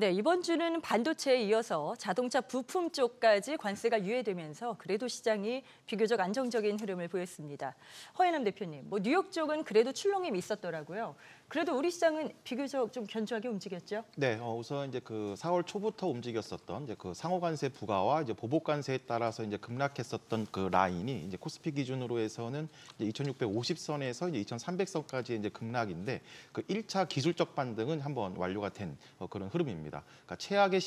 네, 이번 주는 반도체에 이어서 자동차 부품 쪽까지 관세가 유예되면서 그래도 시장이 비교적 안정적인 흐름을 보였습니다. 허예남 대표님, 뉴욕 쪽은 그래도 출렁임이 있었더라고요. 그래도 우리 시장은 비교적 좀 견조하게 움직였죠? 네, 우선 이제 그 4월 초부터 움직였었던 이제 그 상호관세 부과와 이제 보복관세에 따라서 이제 급락했었던 그 라인이 이제 코스피 기준으로 해서는 이제 2,650선에서 이제 2,300선까지 이제 급락인데 그 1차 기술적 반등은 한번 완료가 된 그런 흐름입니다. 그러니까 최악의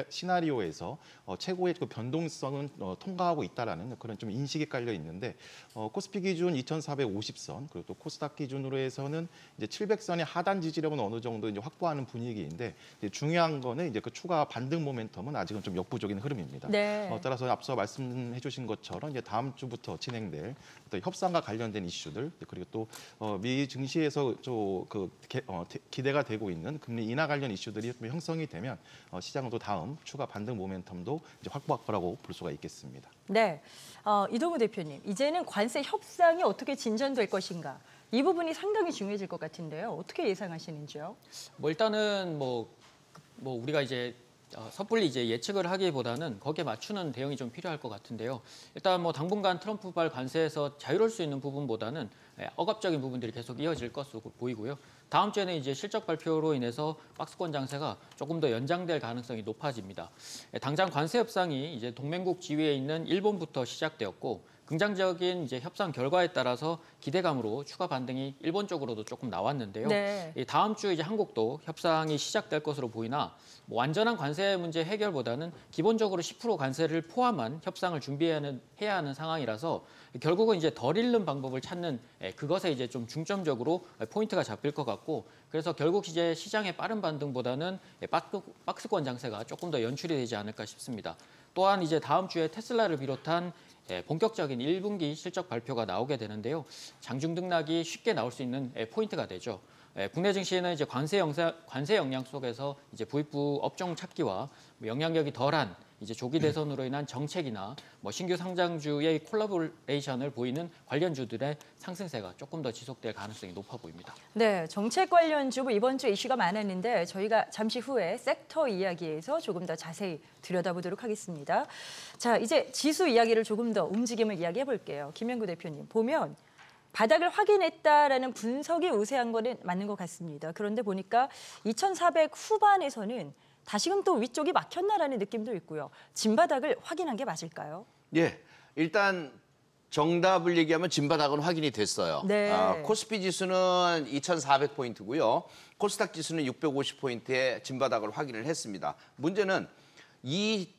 시나리오에서 최고의 그 변동성은 통과하고 있다라는 그런 좀 인식이 깔려 있는데 코스피 기준 2,450선 그리고 또 코스닥 기준으로 해서는 이제 700선의 하단 지지력은 어느 정도 이제 확보하는 분위기인데 이제 중요한 거는 이제 그 추가 반등 모멘텀은 아직은 좀 역부족인 흐름입니다. 네. 따라서 앞서 말씀해주신 것처럼 이제 다음 주부터 진행될 또 협상과 관련된 이슈들 그리고 또 미 증시에서 기대가 되고 있는 금리 인하 관련 이슈들이 좀 형성이 되면 시장은 또 다음 추가 반등 모멘텀도 이제 확보할 거라고 볼 수가 있겠습니다. 네, 이동우 대표님, 이제는 관세 협상이 어떻게 진전될 것인가? 이 부분이 상당히 중요해질 것 같은데요. 어떻게 예상하시는지요? 일단은 우리가 이제 섣불리 이제 예측을 하기보다는 거기에 맞추는 대응이 좀 필요할 것 같은데요. 일단 당분간 트럼프발 관세에서 자유로울 수 있는 부분보다는 억압적인 부분들이 계속 이어질 것으로 보이고요. 다음 주에는 이제 실적 발표로 인해서 박스권 장세가 조금 더 연장될 가능성이 높아집니다. 당장 관세 협상이 이제 동맹국 지위에 있는 일본부터 시작되었고 긍정적인 이제 협상 결과에 따라서 기대감으로 추가 반등이 일본 쪽으로도 조금 나왔는데요. 네. 다음 주 이제 한국도 협상이 시작될 것으로 보이나 완전한 관세 문제 해결보다는 기본적으로 10% 관세를 포함한 협상을 해야 하는 상황이라서 결국은 이제 덜 잃는 방법을 찾는 그것에 이제 좀 중점적으로 포인트가 잡힐 것 같고 그래서 결국 이제 시장의 빠른 반등보다는 박스권 장세가 조금 더 연출이 되지 않을까 싶습니다. 또한 이제 다음 주에 테슬라를 비롯한 본격적인 1분기 실적 발표가 나오게 되는데요. 장중 등락이 쉽게 나올 수 있는 포인트가 되죠. 국내 증시에는 이제 관세 영향 속에서 이제 부익부 업종 찾기와 영향력이 덜한 이제 조기 대선으로 인한 정책이나 신규 상장주의 콜라보레이션을 보이는 관련주들의 상승세가 조금 더 지속될 가능성이 높아 보입니다. 네, 정책 관련주 이번 주에 이슈가 많았는데 저희가 잠시 후에 섹터 이야기에서 조금 더 자세히 들여다보도록 하겠습니다. 자, 이제 지수 이야기를 조금 더 움직임을 이야기해 볼게요. 김영구 대표님, 보면 바닥을 확인했다라는 분석이 우세한 거는 맞는 것 같습니다. 그런데 보니까 2,400 후반에서는 다시금 또 위쪽이 막혔나라는 느낌도 있고요. 진바닥을 확인한 게 맞을까요? 예, 일단 정답을 얘기하면 진바닥은 확인이 됐어요. 네. 코스피 지수는 2,400포인트고요. 코스닥 지수는 650포인트의 진바닥을 확인을 했습니다. 문제는 이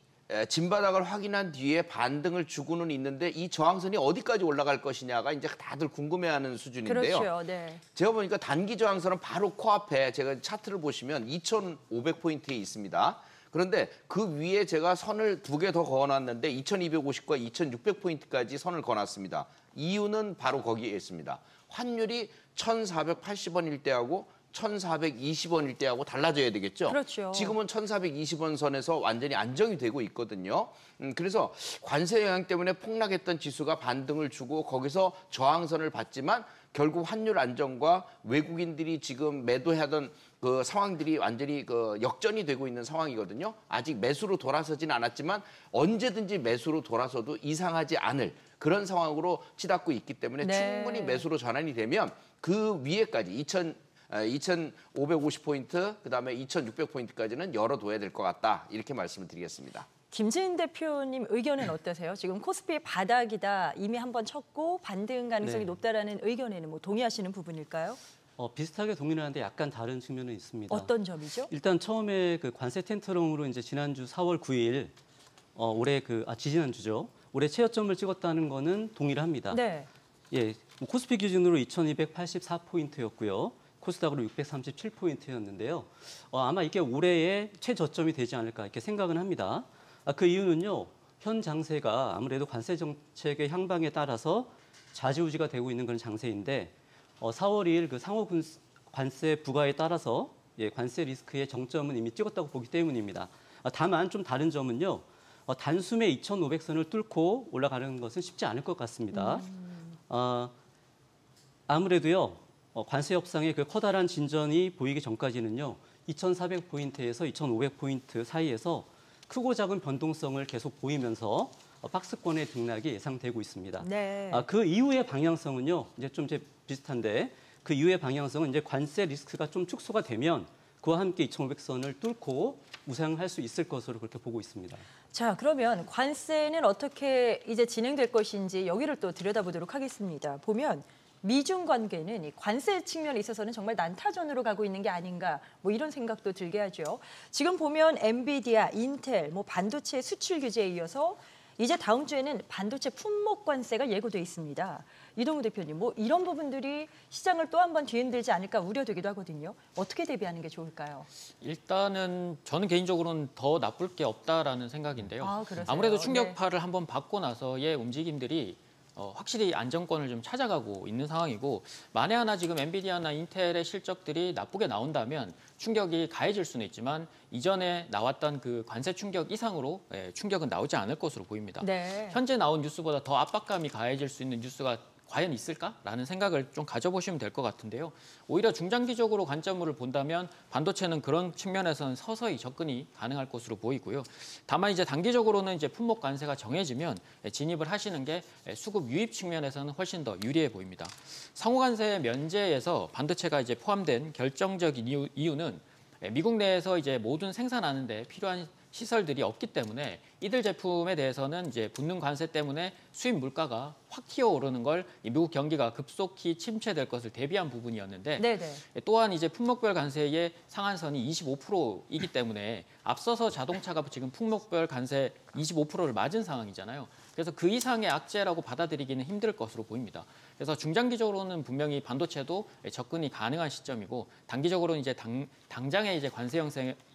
진바닥을 확인한 뒤에 반등을 주고는 있는데 이 저항선이 어디까지 올라갈 것이냐가 이제 다들 궁금해하는 수준인데요. 그렇죠. 네. 제가 보니까 단기 저항선은 바로 코앞에 제가 차트를 보시면 2,500포인트에 있습니다. 그런데 그 위에 제가 선을 2개 더 그어놨는데 2,250과 2,600포인트까지 선을 그어놨습니다. 이유는 바로 거기에 있습니다. 환율이 1,480원일 때하고 1,420원일 때하고 달라져야 되겠죠. 그렇죠. 지금은 1,420원 선에서 완전히 안정이 되고 있거든요. 그래서 관세 영향 때문에 폭락했던 지수가 반등을 주고 거기서 저항선을 받지만 결국 환율 안정과 외국인들이 지금 매도하던 그 상황들이 완전히 그 역전이 되고 있는 상황이거든요. 아직 매수로 돌아서진 않았지만 언제든지 매수로 돌아서도 이상하지 않을 그런 상황으로 치닫고 있기 때문에 네. 충분히 매수로 전환이 되면 그 위에까지 2,550포인트, 그다음에 2,600포인트까지는 열어둬야 될 것 같다. 이렇게 말씀을 드리겠습니다. 김진 대표님 의견은 어떠세요? 지금 코스피 바닥이다, 이미 한번 쳤고 반등 가능성이 높다라는 의견에는 동의하시는 부분일까요? 비슷하게 동의를 하는데 약간 다른 측면은 있습니다. 어떤 점이죠? 일단 처음에 그 관세 텐트럼으로 이제 지난주 4월 9일 지지난주죠. 올해 최저점을 찍었다는 거는 동의를 합니다. 네. 예, 코스피 기준으로 2,284포인트였고요. 코스닥으로 637포인트였는데요. 아마 이게 올해의 최저점이 되지 않을까 이렇게 생각은 합니다. 그 이유는요. 현 장세가 아무래도 관세 정책의 향방에 따라서 좌지우지가 되고 있는 그런 장세인데 4월 2일 그 상호 관세 부과에 따라서 관세 리스크의 정점은 이미 찍었다고 보기 때문입니다. 다만 좀 다른 점은요. 단숨에 2,500선을 뚫고 올라가는 것은 쉽지 않을 것 같습니다. 아무래도요. 관세 협상의 그 커다란 진전이 보이기 전까지는요. 2,400포인트에서 2,500포인트 사이에서 크고 작은 변동성을 계속 보이면서 박스권의 등락이 예상되고 있습니다. 네. 그 이후의 방향성은요, 이제 비슷한데 그 이후의 방향성은 이제 관세 리스크가 좀 축소가 되면 그와 함께 2,500선을 뚫고 우상할 수 있을 것으로 그렇게 보고 있습니다. 자, 그러면 관세는 어떻게 이제 진행될 것인지 여기를 또 들여다보도록 하겠습니다. 보면 미중 관계는 이 관세 측면에 있어서는 정말 난타전으로 가고 있는 게 아닌가 뭐 이런 생각도 들게 하죠. 지금 보면 엔비디아, 인텔, 뭐 반도체 수출 규제에 이어서 이제 다음 주에는 반도체 품목 관세가 예고돼 있습니다. 이동우 대표님, 뭐 이런 부분들이 시장을 또 한 번 뒤흔들지 않을까 우려되기도 하거든요. 어떻게 대비하는 게 좋을까요? 일단은 저는 개인적으로는 더 나쁠 게 없다라는 생각인데요. 아, 그러세요? 아무래도 네. 충격파를 한번 받고 나서의 움직임들이 확실히 안정권을 좀 찾아가고 있는 상황이고 만에 하나 지금 엔비디아나 인텔의 실적들이 나쁘게 나온다면 충격이 가해질 수는 있지만 이전에 나왔던 그 관세 충격 이상으로 충격은 나오지 않을 것으로 보입니다. 네. 현재 나온 뉴스보다 더 압박감이 가해질 수 있는 뉴스가 과연 있을까라는 생각을 좀 가져보시면 될 것 같은데요. 오히려 중장기적으로 관점으로 본다면 반도체는 그런 측면에서는 서서히 접근이 가능할 것으로 보이고요. 다만 이제 단기적으로는 이제 품목 관세가 정해지면 진입을 하시는 게 수급 유입 측면에서는 훨씬 더 유리해 보입니다. 상호 관세 면제에서 반도체가 이제 포함된 결정적인 이유는 미국 내에서 이제 모든 생산하는데 필요한 시설들이 없기 때문에 이들 제품에 대해서는 이제 붙는 관세 때문에 수입 물가가 확 튀어오르는 걸 미국 경기가 급속히 침체될 것을 대비한 부분이었는데 네네. 또한 이제 품목별 관세의 상한선이 25%이기 때문에 앞서서 자동차가 지금 품목별 관세 25%를 맞은 상황이잖아요. 그래서 그 이상의 악재라고 받아들이기는 힘들 것으로 보입니다. 그래서 중장기적으로는 분명히 반도체도 접근이 가능한 시점이고 단기적으로는 이제 당장의 이제 관세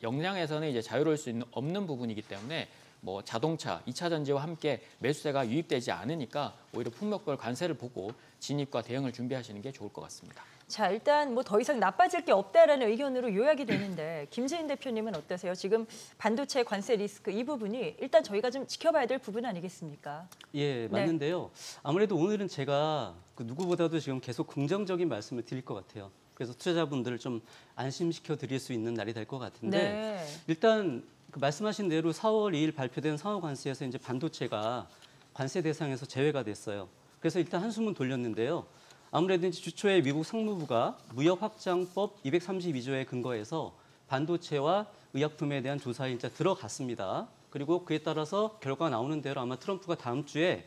역량에서는 이제 자유로울 수 없는 부분이기 때문에 뭐 자동차, 2차 전지와 함께 매수세가 유입되지 않으니까 오히려 품목별 관세를 보고 진입과 대응을 준비하시는 게 좋을 것 같습니다. 자, 일단 뭐 더 이상 나빠질 게 없다라는 의견으로 요약이 되는데 김재인 대표님은 어떠세요? 지금 반도체 관세 리스크 이 부분이 일단 저희가 좀 지켜봐야 될 부분 아니겠습니까? 예, 맞는데요. 아무래도 오늘은 제가 그 누구보다도 지금 계속 긍정적인 말씀을 드릴 것 같아요. 그래서 투자자분들을 좀 안심시켜 드릴 수 있는 날이 될 것 같은데 네. 일단 그 말씀하신 대로 4월 2일 발표된 상호관세에서 이제 반도체가 관세 대상에서 제외가 됐어요. 그래서 일단 한숨은 돌렸는데요. 아무래도 이제 주초에 미국 상무부가 무역확장법 232조에 근거해서 반도체와 의약품에 대한 조사에 이제 들어갔습니다. 그리고 그에 따라서 결과가 나오는 대로 아마 트럼프가 다음 주에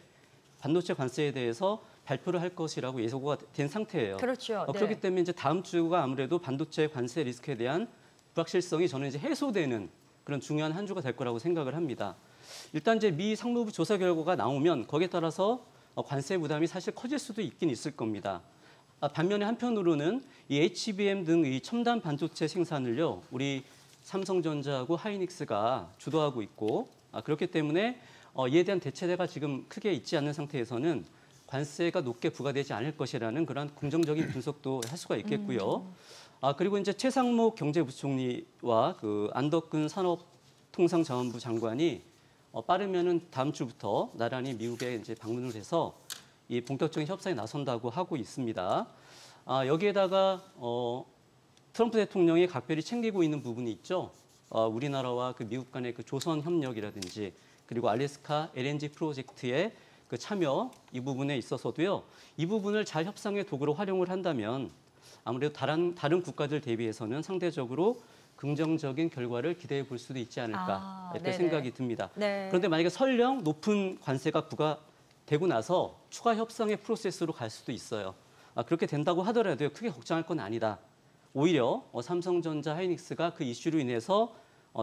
반도체 관세에 대해서 발표를 할 것이라고 예고가 된 상태예요. 그렇죠. 네. 그렇기 때문에 이제 다음 주가 아무래도 반도체 관세 리스크에 대한 불확실성이 저는 이제 해소되는 그런 중요한 한 주가 될 거라고 생각을 합니다. 일단 이제 미 상무부 조사 결과가 나오면 거기에 따라서 관세 부담이 사실 커질 수도 있긴 있을 겁니다. 반면에 한편으로는 이 HBM 등 이 첨단 반도체 생산을요, 우리 삼성전자하고 하이닉스가 주도하고 있고 그렇기 때문에 이에 대한 대체대가 지금 크게 있지 않는 상태에서는 관세가 높게 부과되지 않을 것이라는 그런 긍정적인 분석도 할 수가 있겠고요. 그리고 이제 최상목 경제부총리와 그 안덕근 산업통상자원부 장관이 빠르면은 다음 주부터 나란히 미국에 이제 방문을 해서 이 본격적인 협상에 나선다고 하고 있습니다. 여기에다가 트럼프 대통령이 각별히 챙기고 있는 부분이 있죠. 우리나라와 그 미국 간의 그 조선 협력이라든지 그리고 알래스카 LNG 프로젝트의 그 참여 이 부분에 있어서도요. 이 부분을 잘 협상의 도구로 활용을 한다면 아무래도 다른 국가들 대비해서는 상대적으로 긍정적인 결과를 기대해 볼 수도 있지 않을까 이렇게 네네. 생각이 듭니다. 네. 그런데 만약에 설령 높은 관세가 부과되고 나서 추가 협상의 프로세스로 갈 수도 있어요. 그렇게 된다고 하더라도 크게 걱정할 건 아니다. 오히려 삼성전자, 하이닉스가 그 이슈로 인해서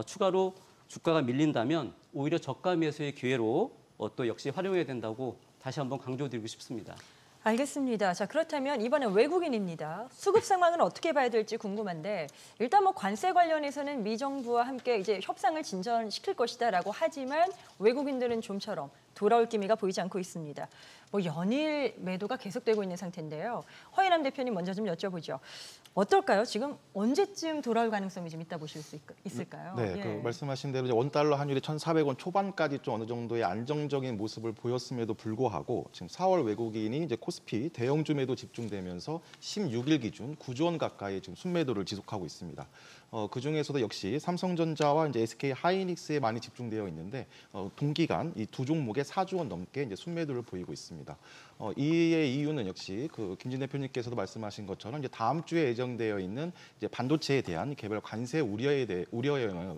추가로 주가가 밀린다면 오히려 저가 매수의 기회로 또 역시 활용해야 된다고 다시 한번 강조드리고 싶습니다. 알겠습니다. 자, 그렇다면 이번엔 외국인입니다. 수급 상황은 어떻게 봐야 될지 궁금한데 일단 뭐 관세 관련해서는 미 정부와 함께 이제 협상을 진전시킬 것이다라고 하지만 외국인들은 좀처럼 돌아올 기미가 보이지 않고 있습니다. 뭐 연일 매도가 계속되고 있는 상태인데요. 허인남 대표님 먼저 좀 여쭤보죠. 어떨까요? 지금 언제쯤 돌아올 가능성이 좀 있다 보실 수 있을까요? 네, 예. 그 말씀하신 대로 이제 원달러 환율이 1,400원 초반까지 좀 어느 정도의 안정적인 모습을 보였음에도 불구하고 지금 4월 외국인이 이제 코스피 대형주 매도 집중되면서 16일 기준 9조 원 가까이 지금 순매도를 지속하고 있습니다. 그 중에서도 역시 삼성전자와 이제 SK 하이닉스에 많이 집중되어 있는데 동기간 이 두 종목에 4조 원 넘게 이제 순매도를 보이고 있습니다. 이의 이유는 역시 그 김진 대표님께서도 말씀하신 것처럼 이제 다음 주에 예정되어 있는 이제 반도체에 대한 개별 관세 우려의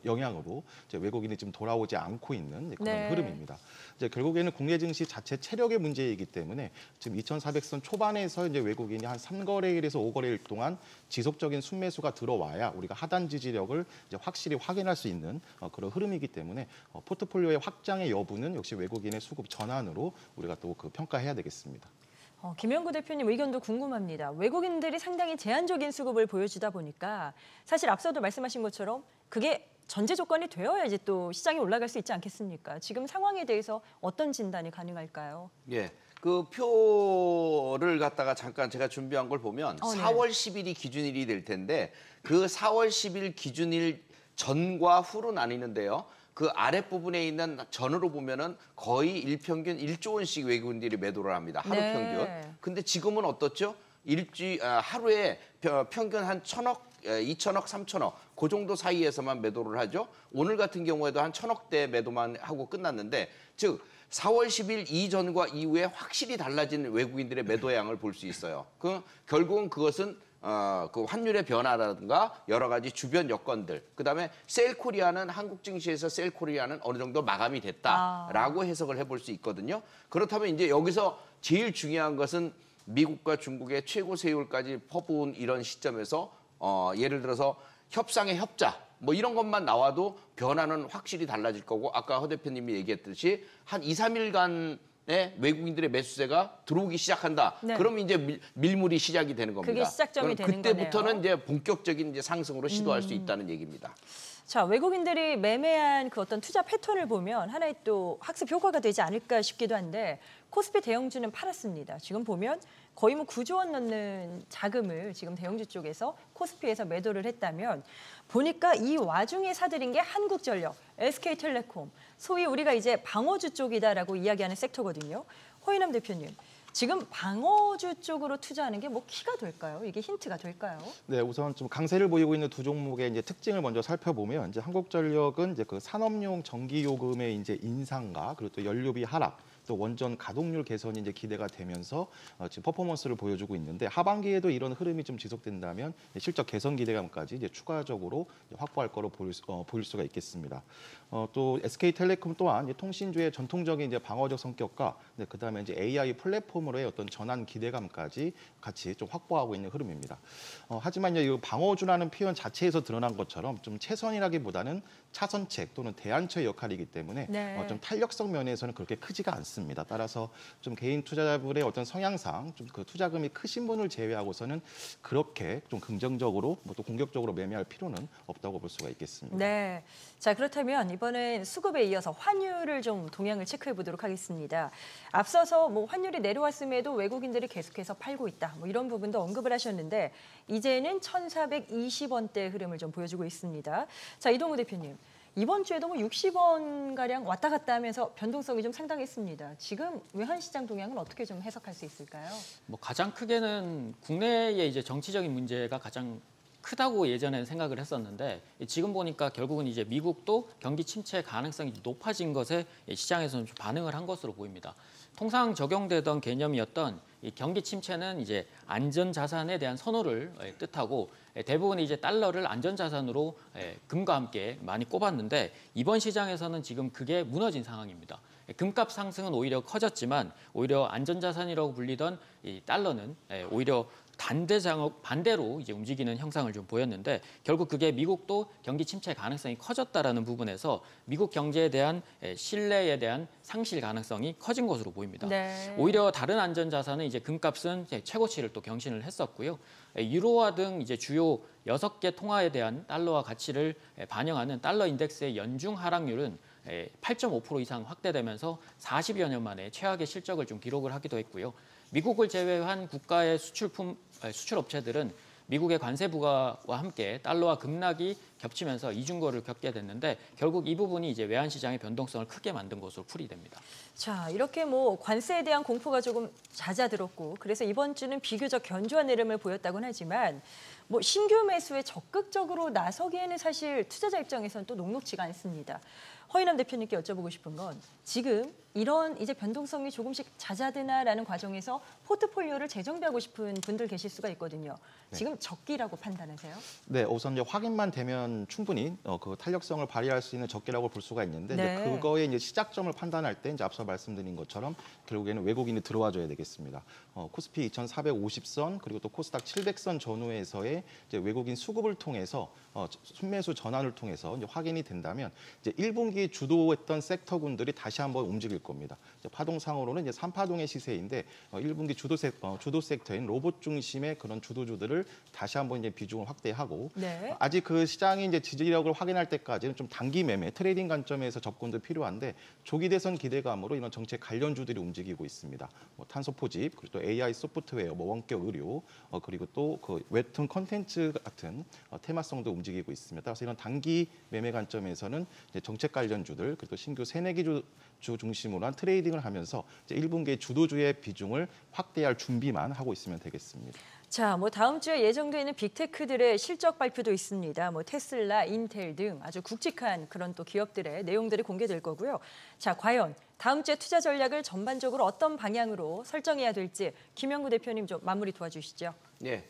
영향으로 이제 외국인이 지금 돌아오지 않고 있는 그런 네. 흐름입니다. 이제 결국에는 국내 증시 자체 체력의 문제이기 때문에 지금 2,400선 초반에서 이제 외국인이 한 3거래일에서 5거래일 동안 지속적인 순매수가 들어와야 우리가 하단 지지력을 이제 확실히 확인할 수 있는 그런 흐름이기 때문에 포트폴리오의 확장의 여부는 역시 외국인의 수급 전환으로 우리가 또 그 평가해야 되겠습니다. 김영구 대표님 의견도 궁금합니다. 외국인들이 상당히 제한적인 수급을 보여주다 보니까 사실 앞서도 말씀하신 것처럼 그게 전제 조건이 되어야지 또 시장이 올라갈 수 있지 않겠습니까? 지금 상황에 대해서 어떤 진단이 가능할까요? 예. 그 표를 갖다가 잠깐 제가 준비한 걸 보면 네. 4월 10일이 기준일이 될 텐데 그 4월 10일 기준일 전과 후로 나뉘는데요. 그 아랫부분에 있는 전으로 보면은 거의 일평균 1조 원씩 외국인들이 매도를 합니다. 하루 네. 평균. 근데 지금은 어떻죠? 하루에 평균 한 1,000억, 2,000억, 3,000억 그 정도 사이에서만 매도를 하죠. 오늘 같은 경우에도 한 1,000억대 매도만 하고 끝났는데 즉 4월 10일 이전과 이후에 확실히 달라진 외국인들의 매도량을 볼 수 있어요. 결국은 그것은 그 환율의 변화라든가 여러 가지 주변 여건들, 그다음에 셀코리아는 한국 증시에서 셀코리아는 어느 정도 마감이 됐다라고 해석을 해볼 수 있거든요. 그렇다면 이제 여기서 제일 중요한 것은 미국과 중국의 최고 세율까지 퍼부은 이런 시점에서 예를 들어서 협상의 협자 뭐 이런 것만 나와도 변화는 확실히 달라질 거고 아까 허 대표님이 얘기했듯이 한 2, 3일간 외국인들의 매수세가 들어오기 시작한다. 네. 그러면 이제 밀물이 시작이 되는 겁니다. 그게 시작점이 그럼 되는 그때부터는 거네요. 이제 본격적인 이제 상승으로 시도할 수 있다는 얘기입니다. 자, 외국인들이 매매한 그 어떤 투자 패턴을 보면 하나의 또 학습 효과가 되지 않을까 싶기도 한데 코스피 대형주는 팔았습니다. 지금 보면 거의 뭐 9조 원 넘는 자금을 지금 대형주 쪽에서 코스피에서 매도를 했다면 보니까 이 와중에 사들인 게 한국전력, SK텔레콤, 소위 우리가 이제 방어주 쪽이다라고 이야기하는 섹터거든요. 허인남 대표님, 지금 방어주 쪽으로 투자하는 게 뭐 키가 될까요? 이게 힌트가 될까요? 네, 우선 좀 강세를 보이고 있는 두 종목의 이제 특징을 먼저 살펴보면 이제 한국전력은 이제 그 산업용 전기 요금의 이제 인상과 그리고 또 연료비 하락, 또 원전 가동률 개선이 이제 기대가 되면서 지금 퍼포먼스를 보여주고 있는데 하반기에도 이런 흐름이 좀 지속된다면 실적 개선 기대감까지 이제 추가적으로 확보할 거로 보일 수가 있겠습니다. 또 SK텔레콤 또한 통신주의 전통적인 이제 방어적 성격과 그다음에 이제 AI 플랫폼으로의 어떤 전환 기대감까지 같이 좀 확보하고 있는 흐름입니다. 하지만 이 방어주라는 표현 자체에서 드러난 것처럼 좀 최선이라기보다는 차선책 또는 대안처의 역할이기 때문에 네. 좀 탄력성 면에서는 그렇게 크지가 않습니다. 따라서 좀 개인 투자자분의 어떤 성향상 좀 그 투자금이 크신 분을 제외하고서는 그렇게 좀 긍정적으로 또 공격적으로 매매할 필요는 없다고 볼 수가 있겠습니다. 네. 자, 그렇다면 이번엔 수급에 이어서 환율을 좀 동향을 체크해 보도록 하겠습니다. 앞서서 뭐 환율이 내려왔음에도 외국인들이 계속해서 팔고 있다. 뭐 이런 부분도 언급을 하셨는데 이제는 1,420원대 흐름을 좀 보여주고 있습니다. 자, 이동우 대표님. 이번 주에도 뭐 60원 가량 왔다 갔다 하면서 변동성이 좀 상당했습니다. 지금 외환시장 동향은 어떻게 좀 해석할 수 있을까요? 뭐 가장 크게는 국내의 이제 정치적인 문제가 가장 크다고 예전에는 생각을 했었는데 지금 보니까 결국은 이제 미국도 경기 침체 가능성이 높아진 것에 시장에서는 좀 반응을 한 것으로 보입니다. 통상 적용되던 개념이었던 이 경기 침체는 이제 안전 자산에 대한 선호를 뜻하고 대부분 이제 달러를 안전 자산으로 금과 함께 많이 꼽았는데 이번 시장에서는 지금 그게 무너진 상황입니다. 금값 상승은 오히려 커졌지만 오히려 안전 자산이라고 불리던 이 달러는 오히려 반대로 이제 움직이는 형상을 좀 보였는데 결국 그게 미국도 경기 침체 가능성이 커졌다라는 부분에서 미국 경제에 대한 신뢰에 대한 상실 가능성이 커진 것으로 보입니다. 네. 오히려 다른 안전 자산은 이제 금값은 이제 최고치를 또 경신을 했었고요. 유로화 등 이제 주요 6개 통화에 대한 달러화 가치를 반영하는 달러 인덱스의 연중 하락률은 8.5% 이상 확대되면서 40여 년 만에 최악의 실적을 좀 기록을 하기도 했고요. 미국을 제외한 국가의 수출 업체들은 미국의 관세 부과와 함께 달러와 급락이 겹치면서 이중고를 겪게 됐는데 결국 이 부분이 이제 외환 시장의 변동성을 크게 만든 것으로 풀이됩니다. 자, 이렇게 뭐 관세에 대한 공포가 조금 잦아들었고 그래서 이번 주는 비교적 견조한 흐름을 보였다고는 하지만 뭐 신규 매수에 적극적으로 나서기에는 사실 투자자 입장에서는 또 녹록지가 않습니다. 허인남 대표님께 여쭤보고 싶은 건 지금 이런 이제 변동성이 조금씩 잦아드나라는 과정에서 포트폴리오를 재정비하고 싶은 분들 계실 수가 있거든요. 지금 적기라고 판단하세요? 네, 우선 이제 확인만 되면 충분히 그 탄력성을 발휘할 수 있는 적기라고 볼 수가 있는데 네. 이제 그거의 이제 시작점을 판단할 때 이제 앞서 말씀드린 것처럼 결국에는 외국인이 들어와줘야 되겠습니다. 코스피 2,450선 그리고 또 코스닥 700선 전후에서의 이제 외국인 수급을 통해서 순매수 전환을 통해서 이제 확인이 된다면 이제 1분기 주도했던 섹터군들이 다시 한번 움직일 겁니다. 이제 파동상으로는 이제 3파동의 시세인데 1분기 주도 섹터인 로봇 중심의 그런 주도주들을 다시 한번 이제 비중을 확대하고 네. 아직 그 시장이 이제 지지력을 확인할 때까지는 좀 단기 매매, 트레이딩 관점에서 접근도 필요한데 조기 대선 기대감으로 이런 정책 관련주들이 움직이고 있습니다. 뭐 탄소 포집, 그리고 또 AI 소프트웨어, 뭐 원격 의료, 그리고 또 그 웹툰 컨텐츠 같은 테마성도 움직이고 있습니다. 그래서 이런 단기 매매 관점에서는 이제 정책 관련주들, 그리고 신규 새내기주 중심으로 한 트레이딩을 하면서 이제 1분기의 주도주의 비중을 확대할 준비만 하고 있으면 되겠습니다. 자, 뭐 다음 주에 예정돼 있는 빅테크들의 실적 발표도 있습니다. 뭐 테슬라, 인텔 등 아주 굵직한 그런 또 기업들의 내용들이 공개될 거고요. 자, 과연 다음 주에 투자 전략을 전반적으로 어떤 방향으로 설정해야 될지 김영구 대표님 좀 마무리 도와주시죠. 네.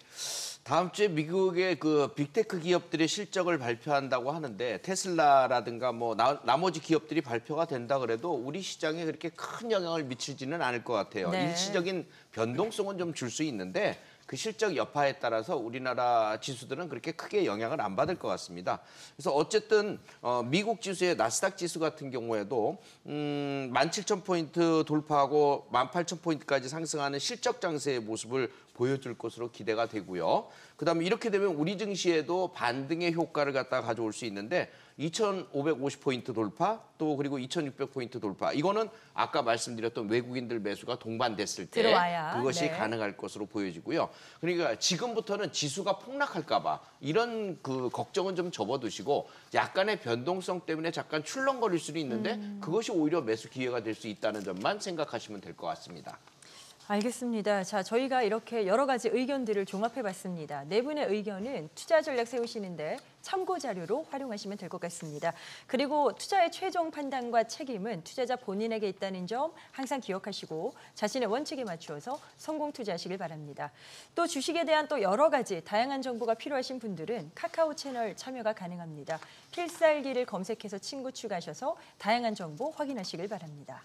다음 주에 미국의 그 빅테크 기업들의 실적을 발표한다고 하는데 테슬라라든가 뭐 나머지 기업들이 발표가 된다 그래도 우리 시장에 그렇게 큰 영향을 미치지는 않을 것 같아요. 네. 일시적인 변동성은 좀 줄 수 있는데 그 실적 여파에 따라서 우리나라 지수들은 그렇게 크게 영향을 안 받을 것 같습니다. 그래서 어쨌든 미국 지수의 나스닥 지수 같은 경우에도 17,000포인트 돌파하고 18,000포인트까지 상승하는 실적 장세의 모습을 보여줄 것으로 기대가 되고요. 그다음에 이렇게 되면 우리 증시에도 반등의 효과를 갖다 가져올 수 있는데 2,550포인트 돌파 또 그리고 2,600포인트 돌파 이거는 아까 말씀드렸던 외국인들 매수가 동반됐을 때 들어와야, 그것이 네. 가능할 것으로 보여지고요. 그러니까 지금부터는 지수가 폭락할까 봐 이런 그 걱정은 좀 접어두시고 약간의 변동성 때문에 잠깐 출렁거릴 수는 있는데 그것이 오히려 매수 기회가 될 수 있다는 점만 생각하시면 될 것 같습니다. 알겠습니다. 자, 저희가 이렇게 여러 가지 의견들을 종합해봤습니다. 네 분의 의견은 투자 전략 세우시는데 참고 자료로 활용하시면 될 것 같습니다. 그리고 투자의 최종 판단과 책임은 투자자 본인에게 있다는 점 항상 기억하시고 자신의 원칙에 맞추어서 성공 투자하시길 바랍니다. 또 주식에 대한 또 여러 가지 다양한 정보가 필요하신 분들은 카카오 채널 참여가 가능합니다. 필살기를 검색해서 친구 추가하셔서 다양한 정보 확인하시길 바랍니다.